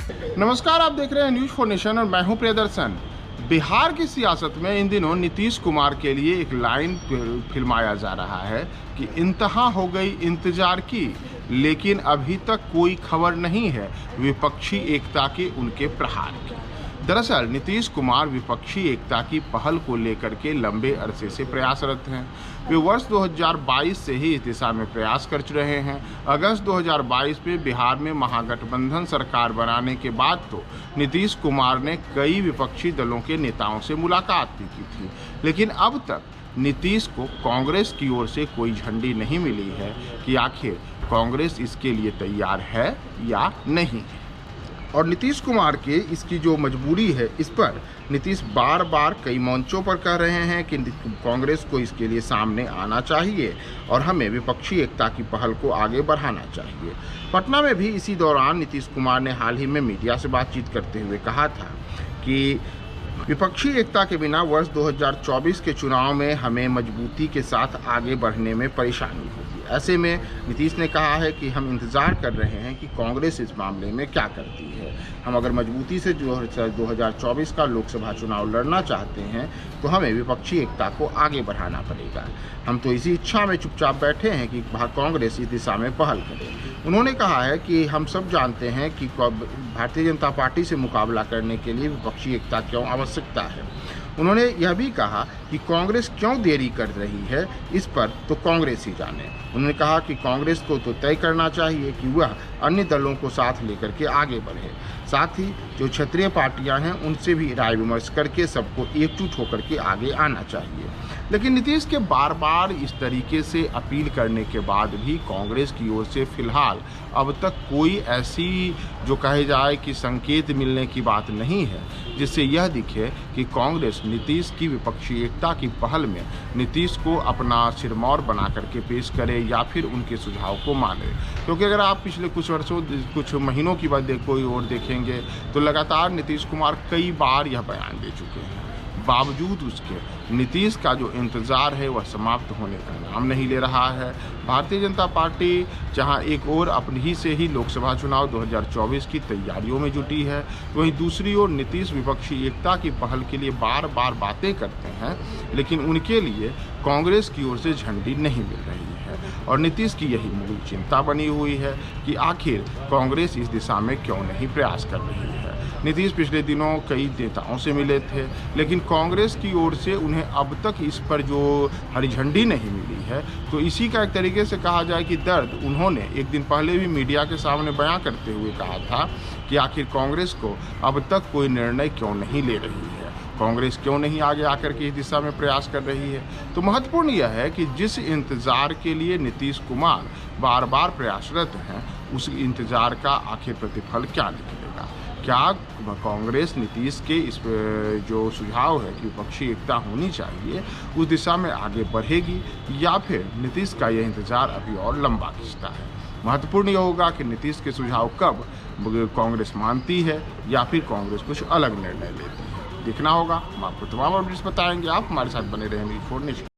नमस्कार, आप देख रहे हैं न्यूज फॉर नेशन और मैं हूं प्रियदर्शन। बिहार की सियासत में इन दिनों नीतीश कुमार के लिए एक लाइन फिल्माया जा रहा है कि इंतहा हो गई इंतजार की, लेकिन अभी तक कोई खबर नहीं है विपक्षी एकता के उनके प्रहार की। दरअसल नीतीश कुमार विपक्षी एकता की पहल को लेकर के लंबे अरसे से प्रयासरत हैं। वे वर्ष 2022 से ही इस दिशा में प्रयास कर रहे हैं। अगस्त 2022 में बिहार में महागठबंधन सरकार बनाने के बाद तो नीतीश कुमार ने कई विपक्षी दलों के नेताओं से मुलाकात भी की थी, लेकिन अब तक नीतीश को कांग्रेस की ओर से कोई झंडी नहीं मिली है कि आखिर कांग्रेस इसके लिए तैयार है या नहीं। और नीतीश कुमार के इसकी जो मजबूरी है, इस पर नीतीश बार बार कई मंचों पर कह रहे हैं कि कांग्रेस को इसके लिए सामने आना चाहिए और हमें विपक्षी एकता की पहल को आगे बढ़ाना चाहिए। पटना में भी इसी दौरान नीतीश कुमार ने हाल ही में मीडिया से बातचीत करते हुए कहा था कि विपक्षी एकता के बिना वर्ष 2024 के चुनाव में हमें मजबूती के साथ आगे बढ़ने में परेशानी होगी। ऐसे में नीतीश ने कहा है कि हम इंतज़ार कर रहे हैं कि कांग्रेस इस मामले में क्या करती है। हम अगर मजबूती से जो 2024 का लोकसभा चुनाव लड़ना चाहते हैं तो हमें विपक्षी एकता को आगे बढ़ाना पड़ेगा। हम तो इसी इच्छा में चुपचाप बैठे हैं कि कांग्रेस इस दिशा में पहल करे। उन्होंने कहा है कि हम सब जानते हैं कि भारतीय जनता पार्टी से मुकाबला करने के लिए विपक्षी एकता क्यों आवश्यकता है। उन्होंने यह भी कहा कि कांग्रेस क्यों देरी कर रही है, इस पर तो कांग्रेस ही जाने। उन्होंने कहा कि कांग्रेस को तो तय करना चाहिए कि वह अन्य दलों को साथ लेकर के आगे बढ़े। साथ ही जो क्षेत्रीय पार्टियां हैं उनसे भी राय विमर्श करके सबको एकजुट होकर के आगे आना चाहिए। लेकिन नीतीश के बार बार इस तरीके से अपील करने के बाद भी कांग्रेस की ओर से फिलहाल अब तक कोई ऐसी जो कहे जाए कि संकेत मिलने की बात नहीं है जिससे यह दिखे कि कांग्रेस नीतीश की विपक्षी एकता की पहल में नीतीश को अपना सिरमौर बना करके पेश करे या फिर उनके सुझाव को माने। क्योंकि अगर आप पिछले कुछ महीनों की बात कोई और देखेंगे तो लगातार नीतीश कुमार कई बार यह बयान दे चुके हैं। बावजूद उसके नीतीश का जो इंतज़ार है वह समाप्त होने का नाम नहीं ले रहा है। भारतीय जनता पार्टी जहां एक ओर अपनी ही से ही लोकसभा चुनाव 2024 की तैयारियों में जुटी है, वहीं दूसरी ओर नीतीश विपक्षी एकता की पहल के लिए बार बार बातें करते हैं, लेकिन उनके लिए कांग्रेस की ओर से झंडी नहीं मिल रही है। और नीतीश की यही मूल चिंता बनी हुई है कि आखिर कांग्रेस इस दिशा में क्यों नहीं प्रयास कर रही है। नीतीश पिछले दिनों कई नेताओं से मिले थे, लेकिन कांग्रेस की ओर से उन्हें अब तक इस पर जो हरी झंडी नहीं मिली है, तो इसी का एक तरीके से कहा जाए कि दर्द उन्होंने एक दिन पहले भी मीडिया के सामने बयां करते हुए कहा था कि आखिर कांग्रेस को अब तक कोई निर्णय क्यों नहीं ले रही है, कांग्रेस क्यों नहीं आगे आकर के इस दिशा में प्रयास कर रही है। तो महत्वपूर्ण यह है कि जिस इंतज़ार के लिए नीतीश कुमार बार बार प्रयासरत हैं, उस इंतज़ार का आखिर प्रतिफल क्या निकलेगा। क्या कांग्रेस नीतीश के इस जो सुझाव है कि विपक्षी एकता होनी चाहिए उस दिशा में आगे बढ़ेगी, या फिर नीतीश का यह इंतज़ार अभी और लंबा खिंचता है। महत्वपूर्ण यह होगा कि नीतीश के सुझाव कब कांग्रेस मानती है या फिर कांग्रेस कुछ अलग निर्णय लेती है। देखना होगा। हम आपको तमाम अपडेट्स बताएंगे। आप हमारे साथ बने रहेंगे न्यूज फॉर नेशन।